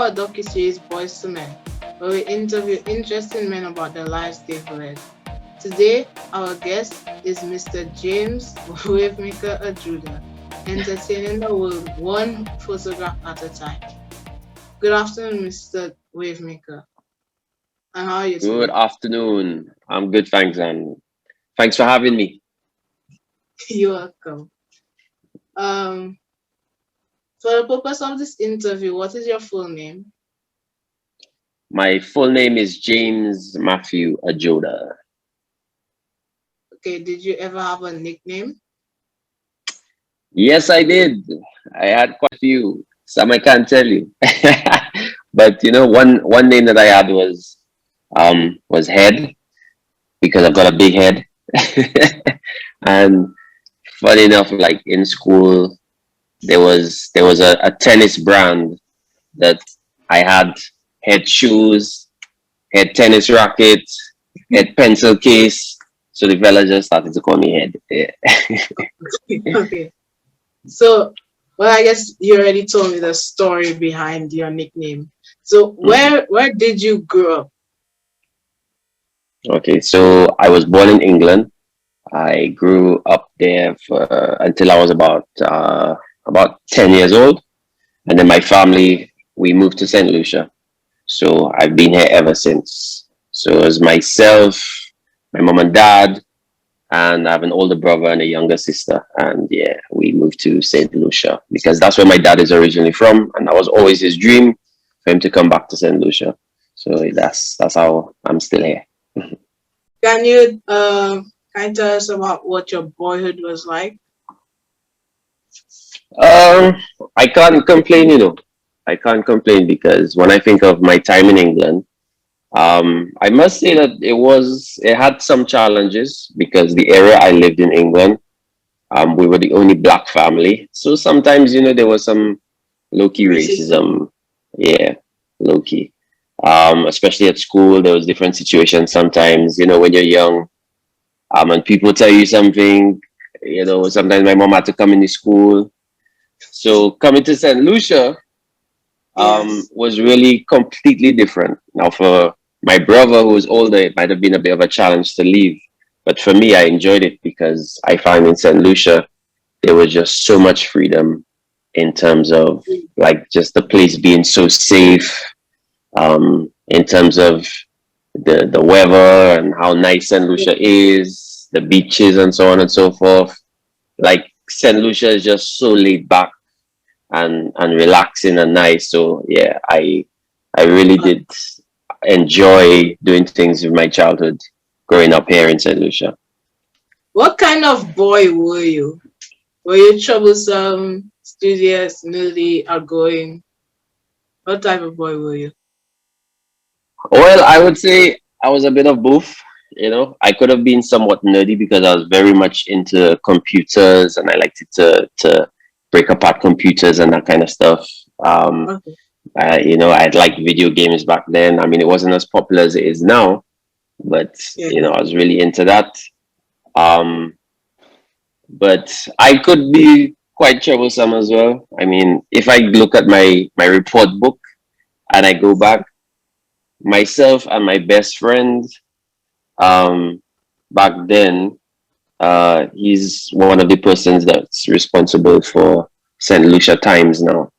our docu-series Boys to Men, where we interview interesting men about the lives they've led. Today, our guest is Mr. James Wavemaker Ajuda, entertaining the world one photograph at a time. Good afternoon, Mr. Wavemaker. And how are you Good today? afternoon. I'm good, thanks, and thanks for having me. You're welcome. Um, for the purpose of this interview, what is your full name? My full name is James Matthew Ajoda. Okay, did you ever have a nickname? Yes, I did. I had quite a few. Some I can't tell you, but one name that I had was Head because I've got a big head, and funny enough, like in school, there was a tennis brand that I had head shoes, head tennis rackets, head pencil case. So the fella just started to call me Head. Yeah. Okay. So, well, I guess you already told me the story behind your nickname. So, Mhm. where did you grow up? Okay, so I was born in England. I grew up there for until I was about 10 years old, and then my family we moved to Saint Lucia. So I've been here ever since. So it was myself, my mom and dad, and I have an older brother and a younger sister. And yeah, we moved to Saint Lucia because that's where my dad is originally from, and that was always his dream for him to come back to Saint Lucia. So that's how I'm still here. Can you kind of tell us about what your boyhood was like? Um, I can't complain, I can't complain because when I think of my time in England, I must say that it had some challenges because the area I lived in England, we were the only black family. So sometimes, there was some low key Racism? racism. Yeah, low key. Especially at school, there was different situations sometimes, when you're young, and people tell you something, sometimes my mom had to come into school. So coming to St. Lucia, Yes. was really completely different. Now, for my brother who was older, it might have been a bit of a challenge to leave. But for me, I enjoyed it because I found in St. Lucia, there was just so much freedom in terms of like just the place being so safe, in terms of the weather and how nice St. Lucia is, the beaches and so on and so forth. Like St. Lucia is just so laid back and relaxing and nice. So yeah, I really Uh, did enjoy doing things with my childhood growing up here in St. Lucia. what kind of boy were you? Were you troublesome, studious, nerdy, outgoing? What type of boy were you? Well, I would say I was a bit of both. I could have been somewhat nerdy because I was very much into computers and I liked to break apart computers and that kind of stuff. Um, Okay. I'd like video games back then. I mean, it wasn't as popular as it is now, but Yeah. I was really into that. Um, but I could be quite troublesome as well. I mean, if I look at my report book and I go back, myself and my best friend, um, back then, he's one of the persons that's responsible for Saint Lucia Times now,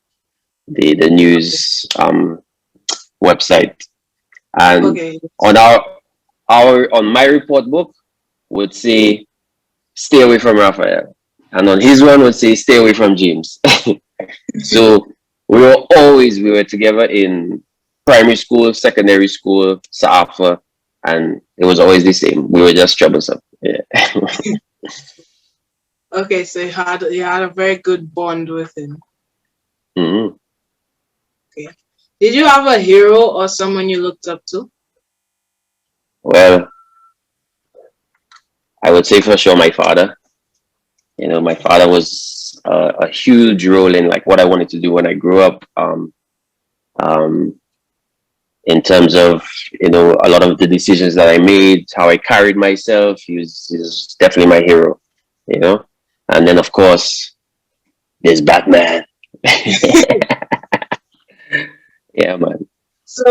the Okay. news website, and Okay. on our on my report book would say stay away from Raphael, and on his one would say stay away from James. So we were together in primary school, secondary school, Saafa, and it was always the same. We were just troublesome. Yeah. Okay, so you had a very good bond with him. Mhm. Okay. Did you have a hero or someone you looked up to? Well, I would say for sure my father. My father was a huge role in like what I wanted to do when I grew up. Um, in terms of a lot of the decisions that I made, how I carried myself. He's definitely my hero. You know, and then of course there's Batman. Yeah, man. So,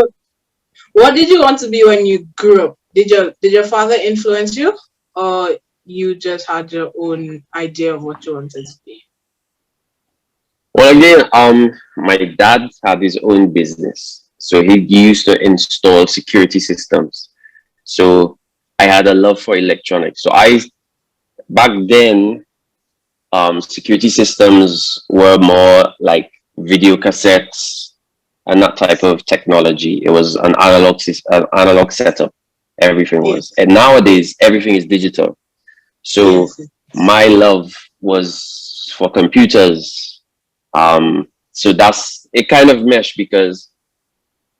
what did you want to be when you grew up? Did your father influence you, or you just had your own idea of what you wanted to be? Well, again, my dad had his own business, so he used to install security systems. So I had a love for electronics. So I back then, security systems were more like video cassettes and that type of technology. It was an analog setup. Everything was, Yes, and nowadays everything is digital. So yes, yes. my love was for computers. So that's it kind of meshed because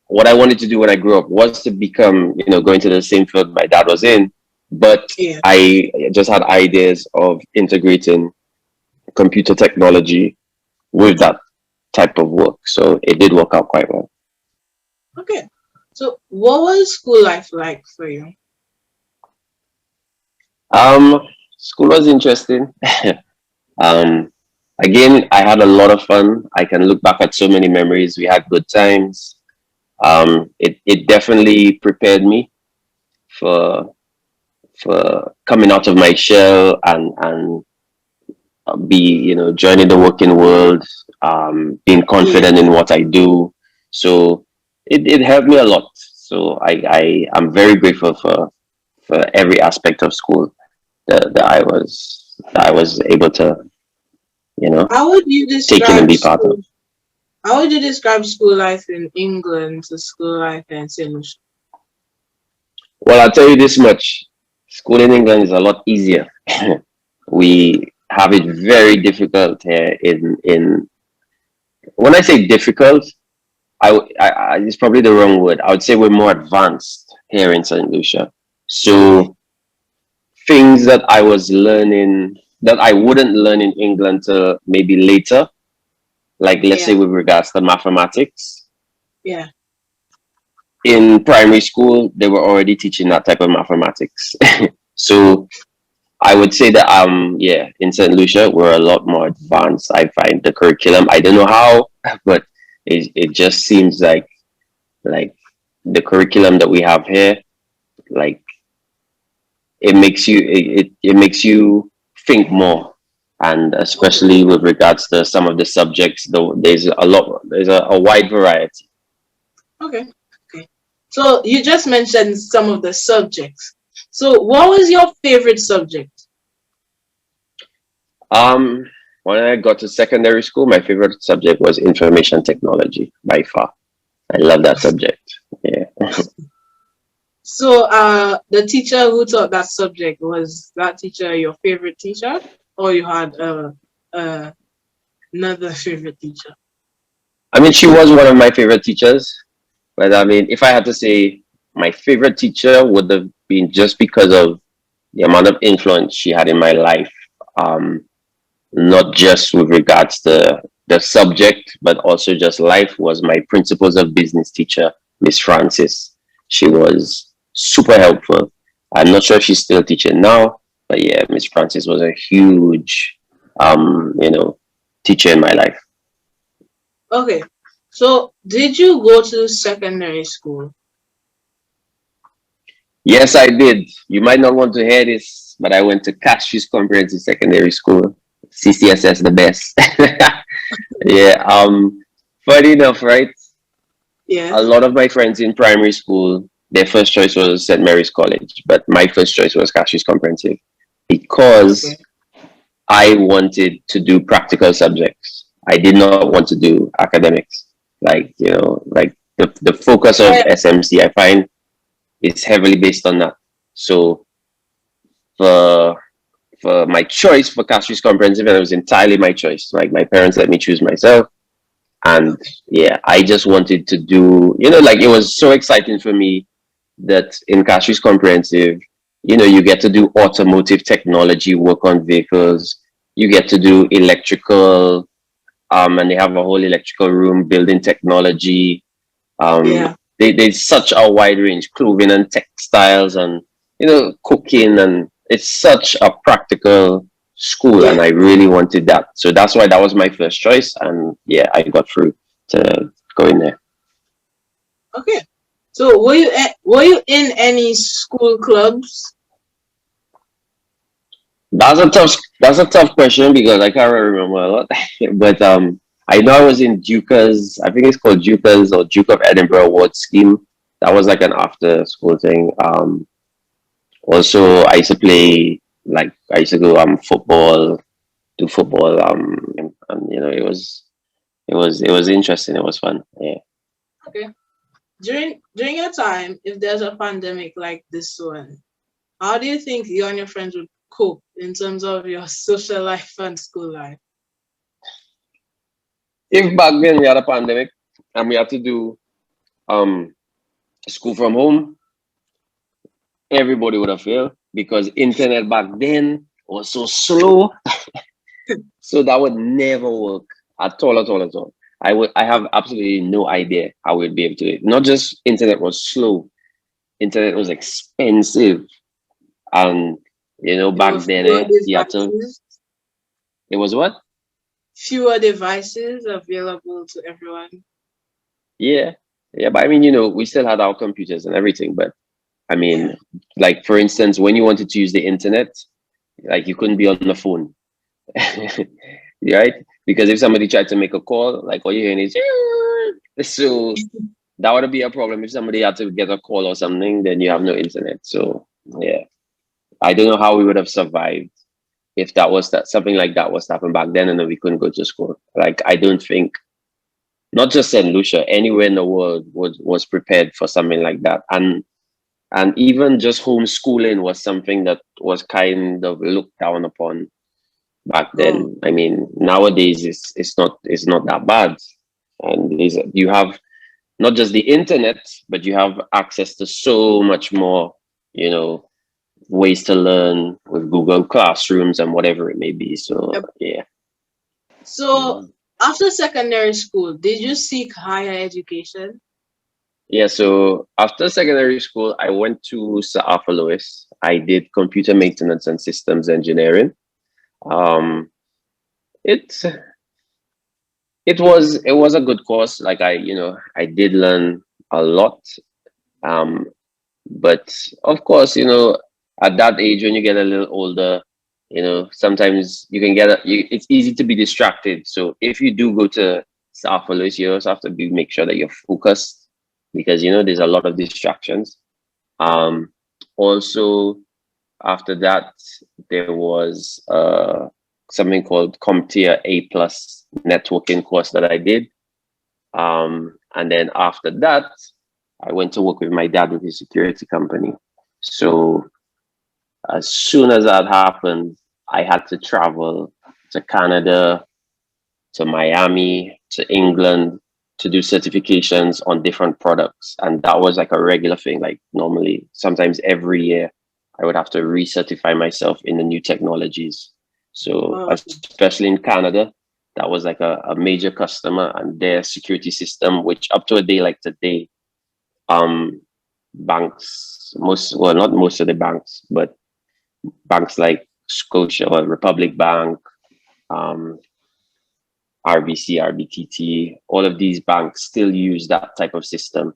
what I wanted to do when I grew up was to become, going to the same field my dad was in, but Yeah. I just had ideas of integrating computer technology with that type of work. So it did work out quite well. Okay. So, what was school life like for you? Um, School was interesting. um, Again, I had a lot of fun. I can look back at so many memories. We had good times. It definitely prepared me for coming out of my shell and be joining the working world, being Yeah. confident in what I do. So it helped me a lot. So I'm very grateful for every aspect of school that I was able to How would you take in and describe be part of. school? How would you describe school life in England to school life in St. Lucia? Well, I'll tell you this much: school in England is a lot easier. We have it very difficult here in when I say difficult, it's probably the wrong word. I would say we're more advanced here in St. Lucia. Okay. So things that I was learning that I wouldn't learn in England till maybe later, like let's say Yeah. with regards to mathematics. Yeah. In primary school, they were already teaching that type of mathematics. So I would say that yeah, in St. Lucia we're a lot more advanced. I find the curriculum. I don't know how, but it just seems like the curriculum that we have here, like it makes you think more, and Okay. especially with regards to some of the subjects, though there's a wide variety. Okay. Okay. So you just mentioned some of the subjects. So what was your favorite subject? Um, when I got to secondary school, my favorite subject was information technology by far. I love that subject. Yeah. So the teacher who taught that subject, was that teacher your favorite teacher, or you had uh another favorite teacher? I mean, she was one of my favorite teachers, but I mean, if I had to say my favorite teacher would have been just because of the amount of influence she had in my life. Um, Not just with regards to the subject, but also just life, was my principles of business teacher, Miss Francis. She was super helpful. I'm not sure if she's still teaching now, but yeah, Miss Francis was a huge, teacher in my life. Okay. So did you go to secondary school? Yes, I did. You might not want to hear this, but I went to Cashew's Comprehensive Secondary School, CCSS, the best. Yeah. Funny enough, right? A Yes. lot of my friends in primary school, their first choice was St. Mary's College, but my first choice was Cashew's Comprehensive because Okay. I wanted to do practical subjects. I did not want to do academics. Like the focus of Yeah. SMC, I find, is heavily based on that. So for for my choice for Cashew's Comprehensive, and it was entirely my choice. Like my parents let me choose myself. And Okay. yeah, I just wanted to do, like it was so exciting for me that in Cashier's Comprehensive, you get to do automotive technology work on vehicles. You get to do electrical, and they have a whole electrical room, building technology. Yeah. There's such a wide range, clothing and textiles, and cooking, and it's such a practical school, and Yeah. I really wanted that. So that's why that was my first choice, and yeah, I got through to go in there. Okay. So were you in any school clubs? That's a tough question because I can't really remember a lot. But I know I was in Duca's. I think it's called Duca's or Duke of Edinburgh Award Scheme. That was like an after school thing. Also I used to play, like I used to go football, do football. And it was interesting. It was fun. Yeah. Okay. During your time, if there's a pandemic like this one, how do you think you and your friends would cope in terms of your social life and school life? If back then we had a pandemic and we had to do um school from home, everybody would have failed because internet back then was so slow. So that would never work at all, at all, at all. I have absolutely no idea how we'd be able to do it. Not just internet was slow, internet was expensive. And There were back then you had to, it was what? fewer devices available to everyone. Yeah. Yeah, but I mean, we still had our computers and everything, but I Yeah. mean, like for instance, when you wanted to use the internet, like you couldn't be on the phone. Right? Because if somebody tried to make a call, like all you're hearing is so that would be a problem. If somebody had to get a call or something, then you have no internet. So yeah. I don't know how we would have survived if that something like that was to happen back then and then we couldn't go to school. Like I don't think not just St. Lucia, anywhere in the world was prepared for something like that. And even just homeschooling was something that was kind of looked down upon back Oh, then. I mean, nowadays it's not that bad, and you have not just the internet, but you have access to so much more, you know, ways to learn with Google Classrooms and whatever it may be. So yep. yeah. So after secondary school, did you seek higher education? Yeah, so after secondary school, I went to Sir Arthur Lewis. I did computer maintenance and systems engineering. Um, it it was a good course. Like I did learn a lot. Um, but of course, at that age when you get a little older, sometimes you can it's easy to be distracted. So if you do go to South Louis, you also have to make sure that you're focused because there's a lot of distractions. Um, Also after that, there was something called CompTIA A plus networking course that I did. And then after that, I went to work with my dad with his security company. So as soon as that happened, I had to travel to Canada, to Miami, to England to do certifications on different products. And that was like a regular thing. Like normally, sometimes every year, I would have to recertify myself in the new technologies. So Oh, especially in Canada, that was like a major customer and their security system, which up to a day like today, um, banks, well, not most of the banks, but banks like Scotia or Republic Bank, um, RBC, RBTT, all of these banks still use that type of system,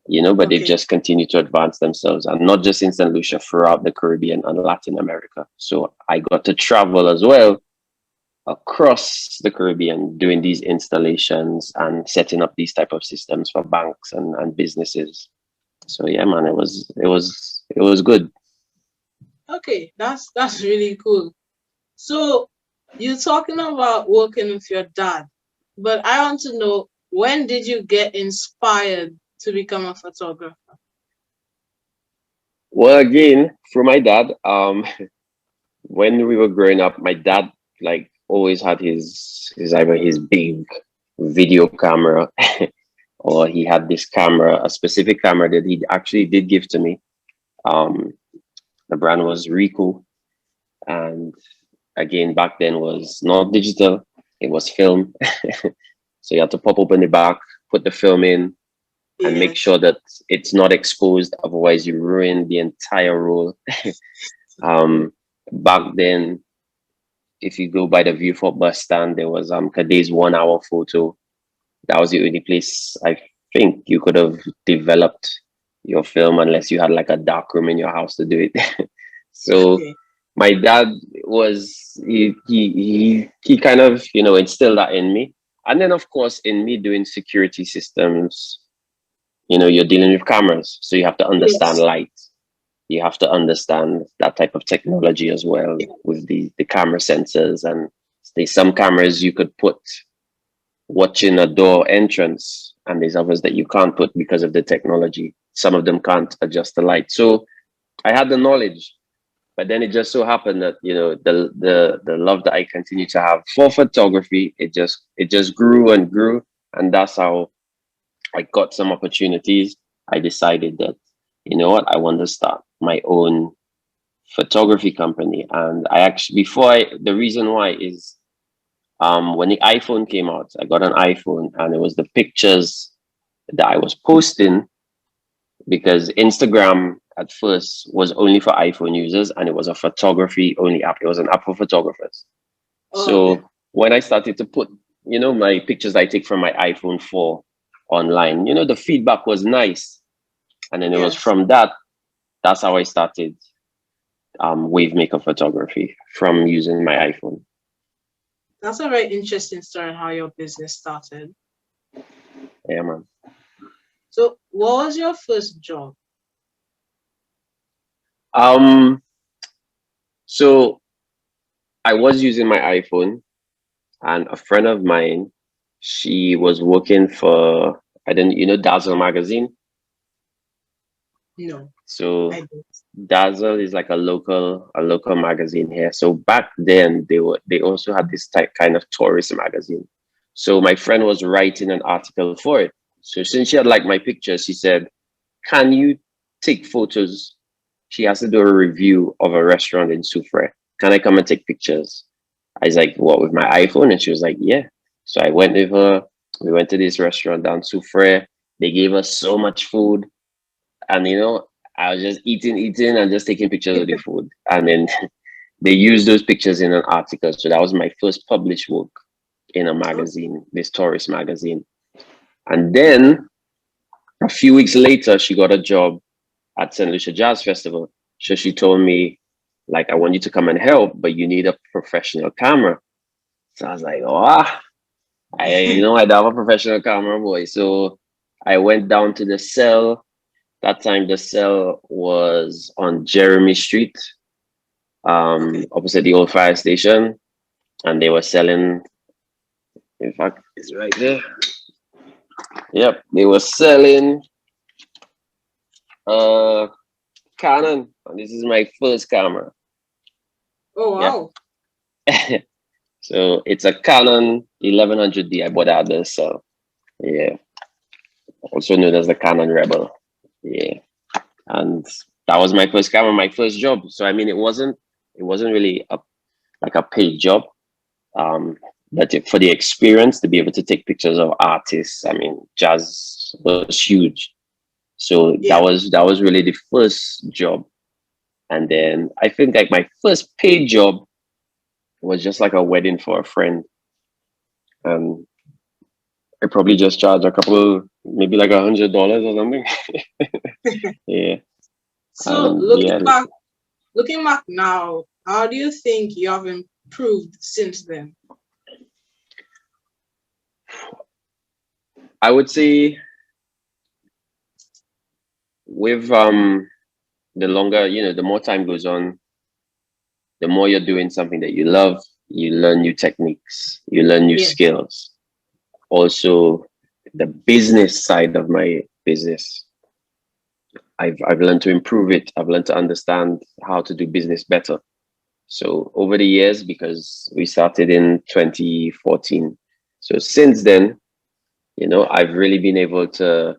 but they've okay. just continued to advance themselves and not just in St. Lucia, throughout the Caribbean and Latin America. So I got to travel as well across the Caribbean doing these installations and setting up these type of systems for banks and businesses. So yeah, man, it was good. Okay, that's really cool. So you're talking about working with your dad, but I want to know, when did you get inspired to become a photographer? Well, again, through my dad, when we were growing up, my dad like always had his either his big video camera or he had this camera, a specific camera that he actually did give to me. Um, the brand was Ricoh, and again back then was not digital; it was film. So you had to pop open the back, put the film in, and make Yes. sure that it's not exposed. Otherwise, you ruin the entire roll. Back then, if you go by the Viewfort bus stand, there was Kade's 1 hour photo. That was the only place I think you could have developed your film unless you had like a dark room in your house to do it. So Okay. my dad was he kind of, you know, instilled that in me. And then of course in me doing security systems, you know, you're dealing with cameras, so you have to understand Yes. light. You have to understand that type of technology as well with the camera sensors. And there's some cameras you could put watching a door entrance, and there's others that you can't put because of the technology. Some of them can't adjust the light. So I had the knowledge, but then it just so happened that, you know, the love that I continue to have for photography, it just grew and grew, and that's how I got some opportunities. I decided that, you know what, I want to start my own photography company. And I actually, the reason why is, when the iPhone came out, I got an iPhone, and it was the pictures that I was posting, because Instagram at first was only for iPhone users, and it was a photography only app. It was an app for photographers. Oh, okay. So when I started to put, you know, my pictures I take from my iPhone 4 online, you know, the feedback was nice. And then it was Yes. from that, that's how I started Wavemaker photography, from using my iPhone. That's a very interesting story how your business started. Yeah, man. So, what was your first job? Um, so I was using my iPhone, and a friend of mine, she was working for, I didn't, you know, Dazzle magazine. No, So I don't. Dazzle is like a local magazine here. So back then they also had this type kind of tourist magazine. So my friend was writing an article for it. So since she had liked my pictures, she said, "Can you take photos?" She has to do a review of a restaurant in Soufre. Can I come and take pictures? I was like, "What, with my iPhone?" And she was like, "Yeah." So I went with her. We went to this restaurant down Soufre. They gave us so much food, and you know, I was just eating, and just taking pictures of the food. And then they used those pictures in an article. So that was my first published work in a Oh, magazine, this tourist magazine. And then a few weeks later, she got a job at St. Lucia Jazz Festival. So she told me, like, I want you to come and help, but you need a professional camera. So I was like, oh, I don't have a professional camera, boy. So I went down to the cell. That time the cell was on Jeremy Street, okay. opposite the old fire station, and they were selling. In fact, it's right there. Yep, they were selling uh Canon, and this is my first camera. Oh, Yep. wow. So it's a Canon 1100D. I bought that at the cell. Yeah, also known as the Canon Rebel. Yeah, and that was my first camera, my first job. So I mean, it wasn't really like a paid job. Um, but for the experience to be able to take pictures of artists, I mean, jazz was huge. So that Yeah. was that was really the first job. And then I think like my first paid job was just like a wedding for a friend. And I probably just charged a couple, maybe like $100 or something. Yeah. So, And yeah, looking back now, how do you think you have improved since then? I would say with the longer, you know, the more time goes on, the more you're doing something that you love, you learn new techniques, you learn new Yes. skills. Also, the business side of my business, I've learned to improve it. I've learned to understand how to do business better. So over the years, because we started in 2014, so since then, you know, I've really been able to,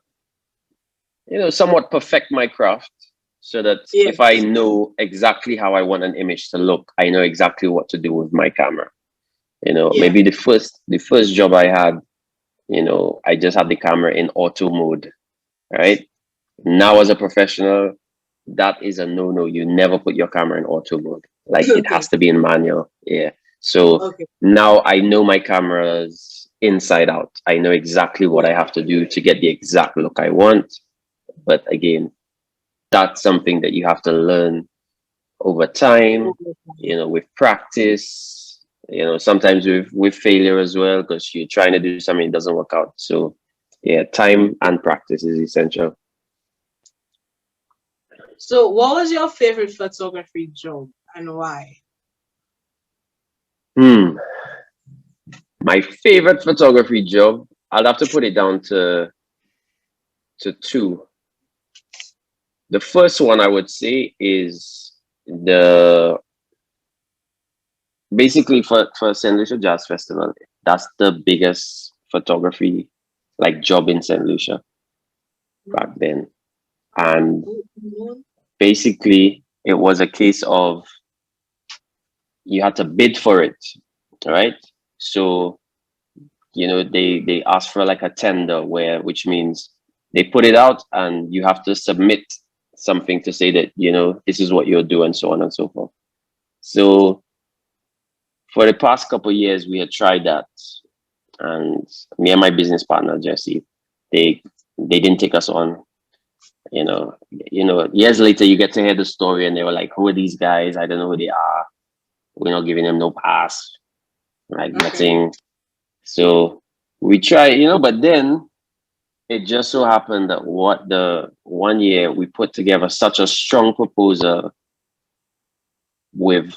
you know, somewhat perfect my craft, so that if I Yes. know exactly how I want an image to look, I know exactly what to do with my camera. You know, Yeah. maybe the first job I had, you know, I just had the camera in auto mode, right? Now as a professional, that is a no-no. You never put your camera in auto mode. Like, it Okay. has to be in manual. Yeah. So Okay. now I know my cameras inside out. I know exactly what I have to do to get the exact look I want. But again, that's something that you have to learn over time, with practice, sometimes with failure as well, because you're trying to do something, it doesn't work out. So yeah, time and practice is essential. So, what was your favorite photography job and why? Hmm. My favorite photography job, I'll have to put it down to two. The first one I would say is the basically for St. Lucia Jazz Festival. That's the biggest photography like job in St. Lucia back then. And basically it was a case of you had to bid for it, right? So they ask for like a tender, which means they put it out and you have to submit something to say that this is what you'll do and so on and so forth. So for the past couple of years we had tried that, and me and my business partner Jesse, they didn't take us on. Years later you get to hear the story and they were like, who are these guys? I don't know who they are. We're not giving them no pass, like nothing. So we try, but then it just so happened that what the 1 year we put together such a strong proposal with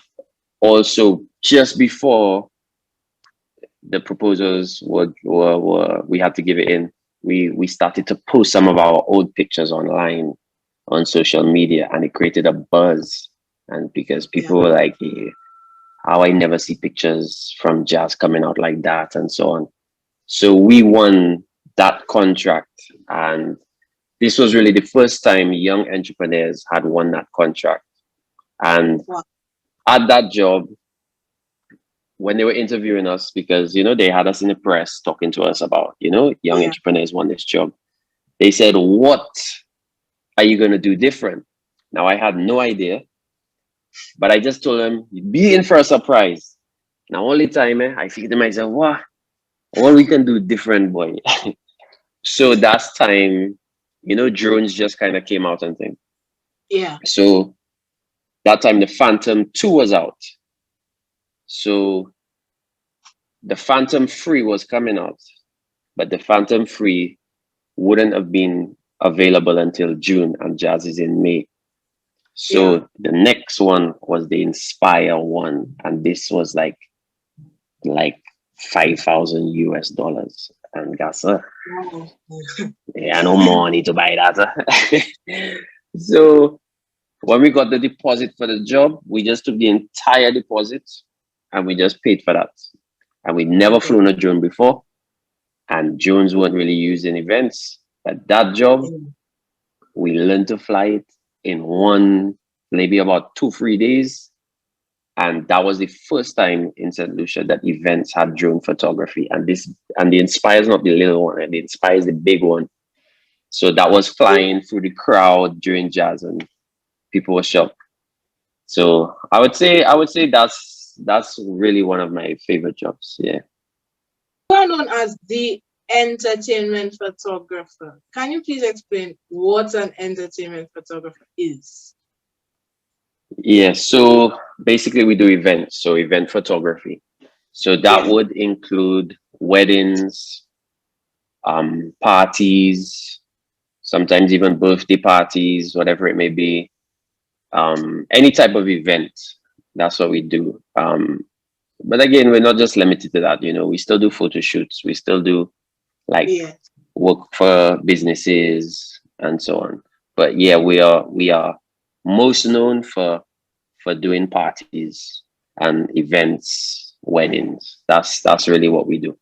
also just before the proposals were we had to give it in. We started to post some of our old pictures online on social media, and it created a buzz. And because people were like, how I never see pictures from jazz coming out like that, and so on. So we won that contract, and this was really the first time young entrepreneurs had won that contract. And at that job, when they were interviewing us, because they had us in the press talking to us about young entrepreneurs won this job, they said, what are you going to do different? Now I had no idea, but I just told them, be in for a surprise. Now only time I think to myself, what we can do different, boy. So that's time, drones just kind of came out and things. Yeah. So that time the Phantom 2 was out. So the Phantom 3 was coming out, but the Phantom 3 wouldn't have been available until June, and Jazz is in May. So the next one was the Inspire one, and this was like 5,000 US dollars. And guess yeah, no money to buy that. So when we got the deposit for the job, we just took the entire deposit and we just paid for that. And we never flown a drone before, and drones weren't really used in events. But that job, we learned to fly it in maybe about 2-3 days. And that was the first time in St. Lucia that events had drone photography. And the Inspire is not the little one, and the Inspire is the big one. So that was flying through the crowd during jazz, and people were shocked. So I would say that's really one of my favorite jobs. Yeah. You are known as the entertainment photographer. Can you please explain what an entertainment photographer is? Yeah, so basically we do events, so event photography. So that would include weddings, parties, sometimes even birthday parties, whatever it may be. Any type of event, that's what we do. But again, we're not just limited to that, we still do photo shoots, we still do like work for businesses and so on. But yeah, we are most known for doing parties and events, weddings. That's really what we do.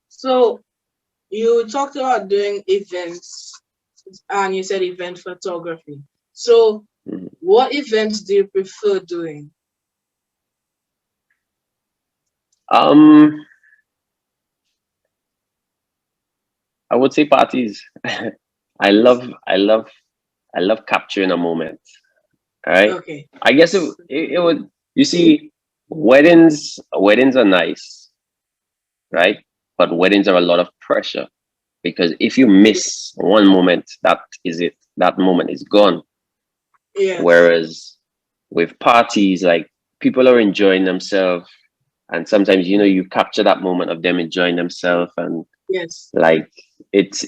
So you talked about doing events and you said event photography. So what events do you prefer doing? I would say parties. I love capturing a moment. All right. Okay. I guess it would, you see, weddings are nice, right? But weddings are a lot of pressure because if you miss one moment, that is it. That moment is gone. Yes. Whereas with parties, like people are enjoying themselves, and sometimes you capture that moment of them enjoying themselves, and Yes. like it's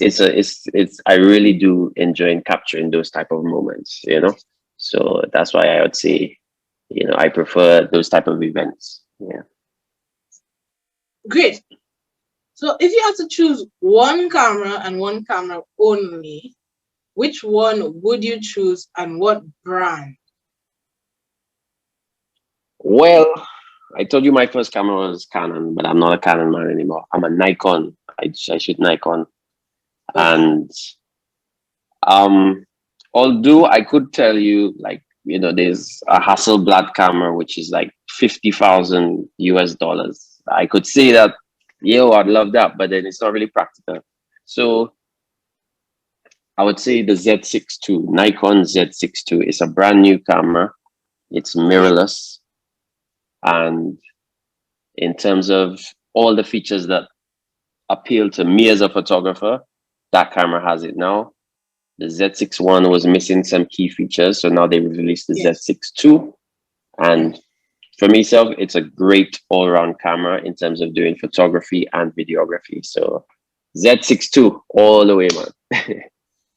I really do enjoy in capturing those type of moments. So that's why I would say, I prefer those type of events. Yeah. Great. So if you had to choose one camera and one camera only, which one would you choose and what brand? Well, I told you my first camera was Canon, but I'm not a Canon man anymore. I'm a Nikon. I shoot Nikon. Okay. And um although I could tell you, like, there's a Hasselblad camera which is like 50,000 US dollars. I could say that, yo, I'd love that, but then it's not really practical. So I would say the Z6 II, Nikon Z6 II is a brand new camera. It's Yeah. mirrorless, and in terms of all the features that appeal to me as a photographer, that camera has it now. The Z6 I was missing some key features, so now they released the Yes. Z6 II. Yeah. And for myself, it's a great all-round camera in terms of doing photography and videography. So Z6 II all the way, man.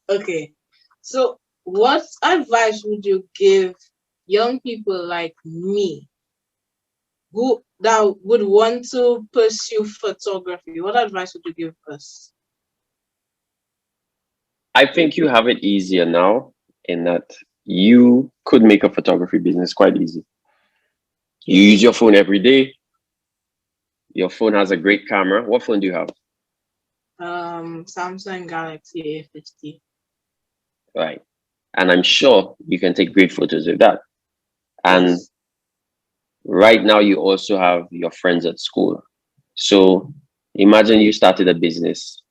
Okay. So what advice would you give young people like me who that would want to pursue photography? What advice would you give us? I think you have it easier now in that you could make a photography business quite easy. You use Yes. your phone every day. Your phone has a great camera. What phone do you have? Samsung Galaxy A50. Right. And I'm sure you can take great photos with that. And Yes. right now, you also have your friends at school. So imagine you started a business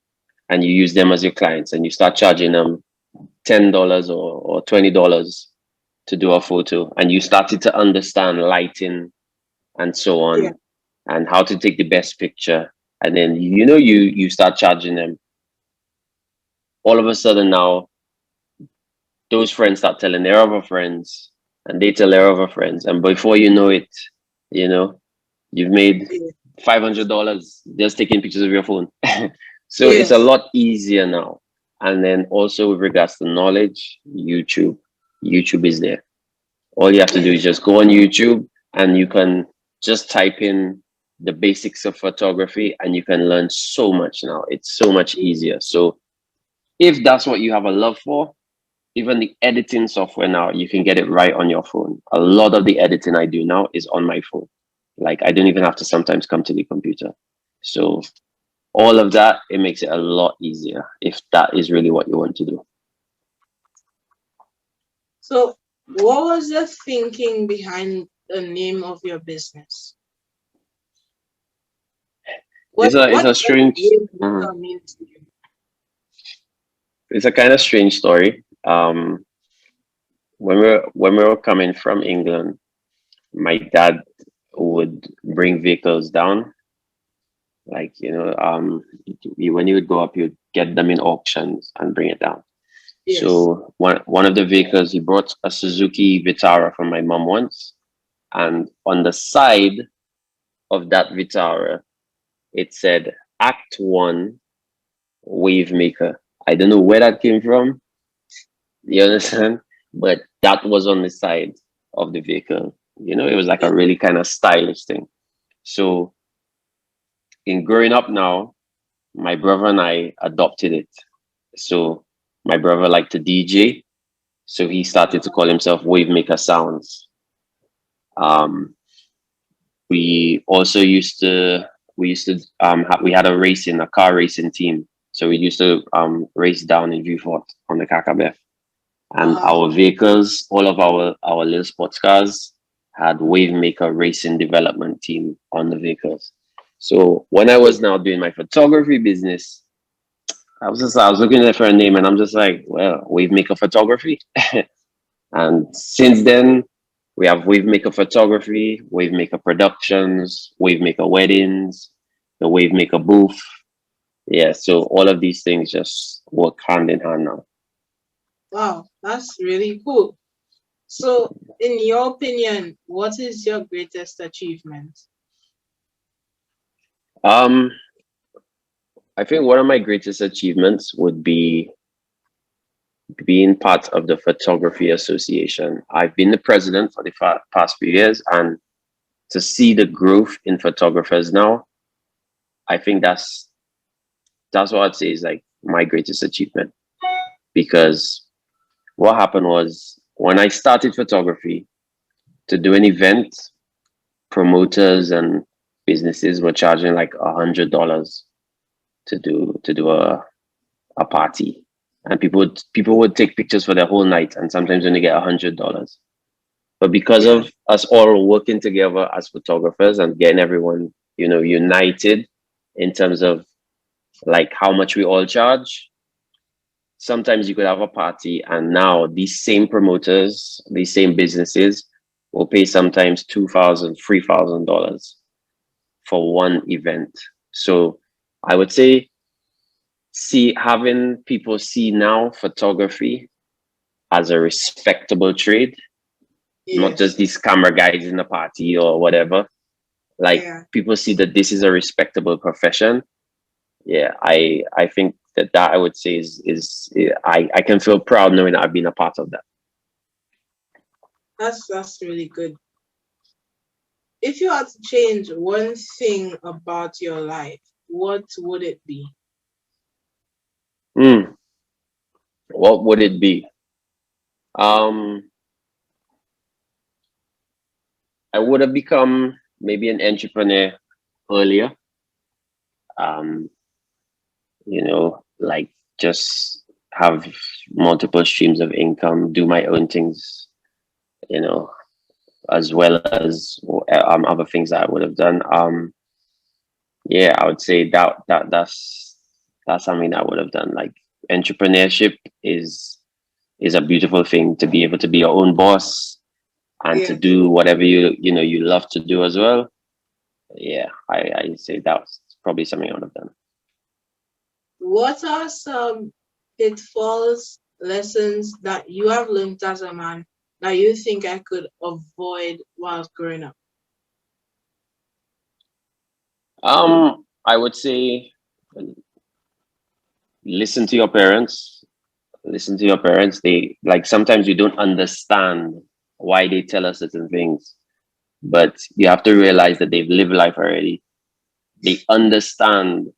and you use them as your clients and you start charging them $10 or $20 to do a photo, and you started to understand lighting and so Yeah. on, and how to take the best picture. And then you start charging them. All of a sudden now, those friends start telling their other friends, and they tell their other friends, and before you know it, you know you've made Yeah. $500 just taking pictures of your phone. So it's a Yes. lot easier now. And then also with regards to knowledge, YouTube is there. All you have to do is Yes. just go on YouTube, and you can just type in the basics of photography, and you can learn so much now. It's so much easier. So if that's what you have a love for, even the editing software now, you can get it right on your phone. A lot of the editing I do now is on my phone. Like, I don't even have to sometimes come to the computer. So all of that, it makes it a lot easier if that is really what you want to do. So what was your thinking behind the name of your business? What It's what a does strange, Wavemaker mean to you? it's a kind of strange story. When we were coming from England, my dad would bring vehicles down. Like, when he would go up, he would get them in auctions and bring it down. Yes. So one of the vehicles, he brought a Suzuki Vitara from my mom once, and on the side of that Vitara, it said Act 1 Wavemaker. I don't know where that came from. You understand? But that was on the side of the vehicle. It was like a really kind of stylish thing. So in growing up now, my brother and I adopted it. So my brother liked to DJ, so he started to call himself Wavemaker Sounds. Um, we also we had a car racing team, so we used to race down in Vieux on the Kakabef, and Uh-huh. our vehicles, all of our little sports cars, had Wavemaker Racing Development Team on the vehicles. So when I Yeah. was now doing my photography business, I was looking at for a name, and I'm just like, well, Wavemaker Photography. And since then, We have Wavemaker Photography, Wavemaker Productions, Wavemaker Weddings, the Wavemaker Booth. Yeah, so all of these things just work hand in hand now. Wow, that's really cool. So, in your opinion, what is your greatest achievement? Um, I think one of my greatest achievements would be being part of the Photography Association. I've been the president for the past few years, and to see the growth in photographers now, I think that's what I'd say is like my greatest achievement. Because what happened was when I started photography to do an event, promoters and businesses were charging like $100 to do a party, and people would take pictures for the whole night, and sometimes only get $100. But because Yeah, of us all working together as photographers and getting everyone, united in terms of like how much we all charge, sometimes you could have a party and now these same promoters, these same businesses will pay sometimes $2,000, $3,000 for one event. So I would say, see, having people see now photography as a respectable trade, not just yes, these camera guys in the party or whatever. Like yeah, people see that this is a respectable profession. Yeah, I think that I would say is I can feel proud knowing that I've been a part of that. that's really good. If you had to change one thing about your life, what would it be? Hmm. What would it be? Um, I would have become maybe an entrepreneur earlier. Um, like just have multiple streams of income, do my own things, you know, as well as other things that I would have done. Yeah, I would say that's something that I would have done. Like entrepreneurship is a beautiful thing to be able to be your own boss and to Yes. do whatever you love to do as well. Yeah, I say that was probably something I would have done. What are some pitfalls, lessons that you have learned as a man that you think I could avoid while growing up? I would say listen to your parents. Listen to your parents. They like sometimes you don't understand why they tell us certain things, but you have to realize that they've lived life already. They understand,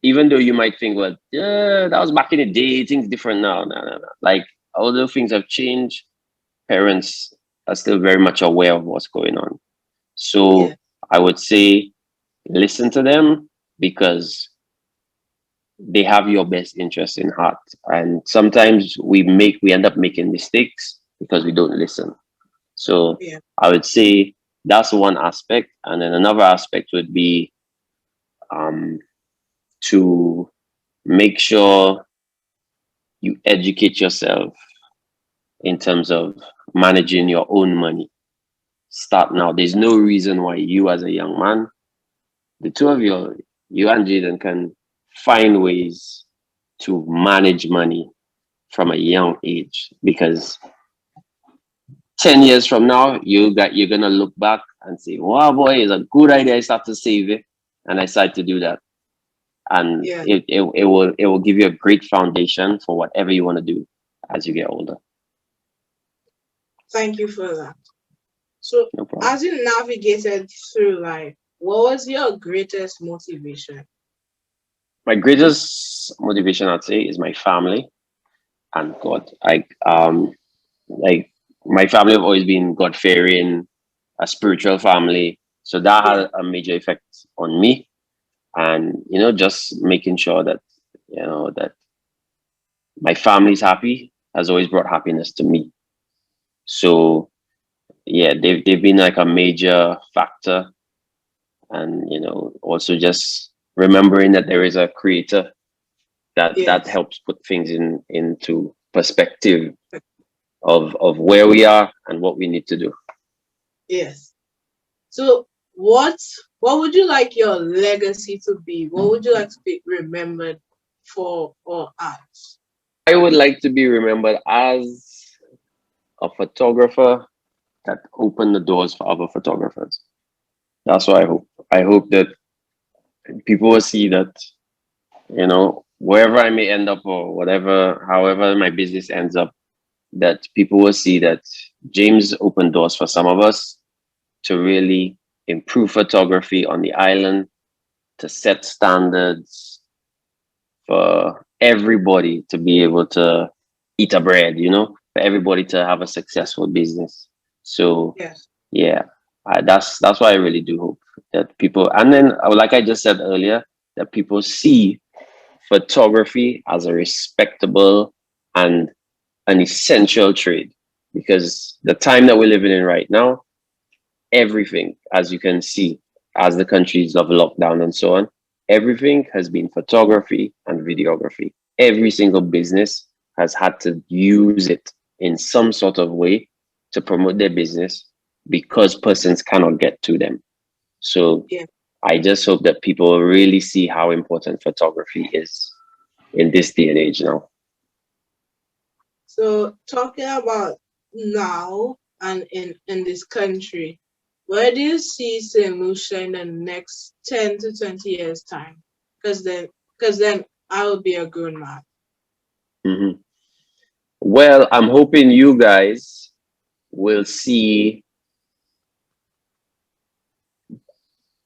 even though you might think, well, yeah, that was back in the day, things different now. No, no, no. Like although things have changed, parents are still very much aware of what's going on. Yeah, So I would say listen to them because they have your best interest in heart. And sometimes we end up making mistakes because we don't listen. So yeah, I would say that's one aspect. And then another aspect would be um, to make sure you educate yourself in terms of managing your own money. Start now. There's no reason why you, as a young man, the two of you and Jaden, can find ways to manage money from a young age, because 10 years from now you're gonna look back and say, wow boy, it's a good idea I start to save it and I started to do that. And yeah. it will give you a great foundation for whatever you want to do as you get older. Thank you for that. So, No problem. as you navigated through life, what was your greatest motivation? My greatest motivation, I'd say, is my family and God. Like my family have always been God fearing, a spiritual family, so that Yeah, had a major effect on me. And just making sure that that my family's happy has always brought happiness to me. So yeah, they've been like a major factor. And also just remembering that there is a creator that yes. helps put things into perspective. of where we are and what we need to do. Yes. So what would you like your legacy to be? What would you like to be remembered for or as? I would like to be remembered as a photographer that opened the doors for other photographers. That's what I hope. I hope that people will see that, wherever I may end up or whatever, however my business ends up, that people will see that James opened doors for some of us to really improve photography on the island, to set standards for everybody to be able to eat a bread, for everybody to have a successful business. So Yes. yeah, that's what I really do hope that people, and then like I just said earlier, that people see photography as a respectable and an essential trade, because the time that we're living in right now, everything, as you can see, as the countries of lockdown and so on, everything has been photography and videography. Every single business has had to use it in some sort of way to promote their business because persons cannot get to them. So Yeah. I just hope that people really see how important photography is in this day and age now. So talking about now and in this country, where do you see St. Lucia in the next 10 to 20 years time? Because then I will be a grown man. Mhm. Well, I'm hoping you guys will see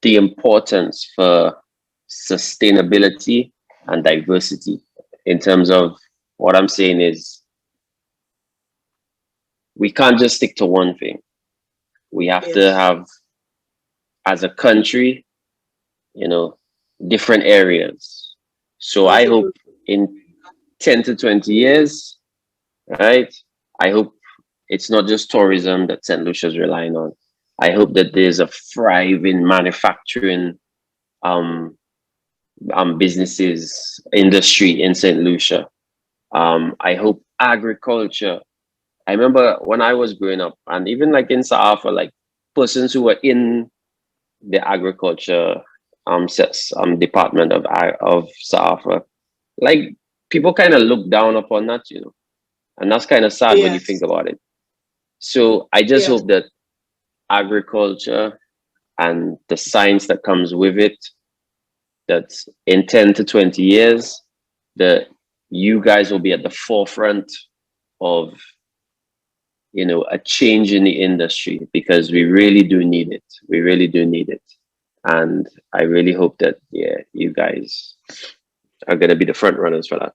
the importance for sustainability and diversity. In terms of what I'm saying is, we can't just stick to one thing. We have to Yes. have, as a country, you know, different areas. So I Multiple. hope in 10 to 20 years, right? I hope it's not just tourism that St. Lucia's relying on. I hope that there's a thriving manufacturing um, businesses industry in St. Lucia. I hope agriculture. I remember when I was growing up, and even like in South Africa, like persons who were in the agriculture department of South Africa, like people kind of look down upon that, and that's kind of sad when you think Yes. about it. So I just Yes. hope that agriculture and the science that comes with it, that in 10 to 20 years, that you guys will be at the forefront of, a change in the industry, because we really do need it. We really do need it. And I really hope that, yeah, you guys are going to be the front runners for that.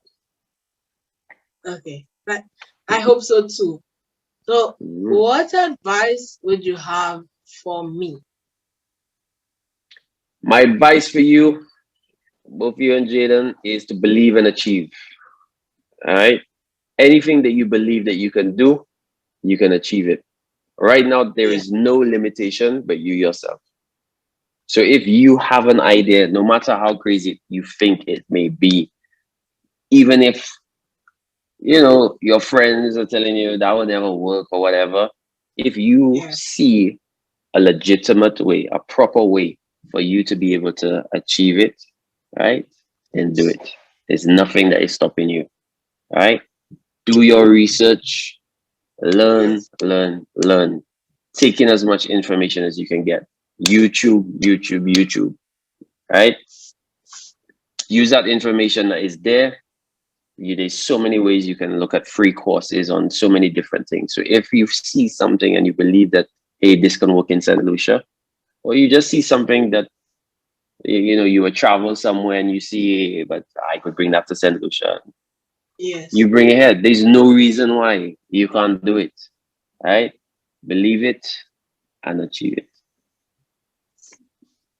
Okay. But I hope so too. So Mhm. what advice would you have for me? My advice for you, both you and Jaden, is to believe and achieve. All right. Anything that you believe that you can do, you can achieve it. Right now, there Yeah. is no limitation but you yourself. So if you have an idea, no matter how crazy you think it may be, even if your friends are telling you that will never work or whatever, if you Yeah. see a legitimate way, a proper way for you to be able to achieve it, right, then do it. There's nothing that is stopping you. Right? Do your research, learn, Yes. learn, learn. Take in as much information as you can get. YouTube, right? Use that information that is there. There's so many ways you can look at free courses on so many different things. So if you see something and you believe that, hey, this can work in St. Lucia, or you just see something that, you would travel somewhere and you see, hey, but I could bring that to St. Lucia. Yes. You bring it here. There's no reason why you can't do it. Right? Believe it and achieve it.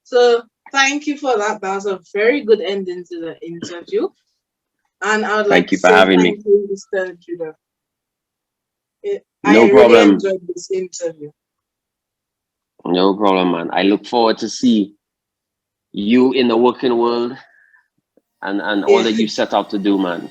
So thank you for that. That was a very good ending to the interview. And I would like Thank to you for say having me. thank you, Mr. Judah. I No really problem. enjoyed this interview. No problem, man. I look forward to see you in the working world and all Yeah. that you set out to do, man.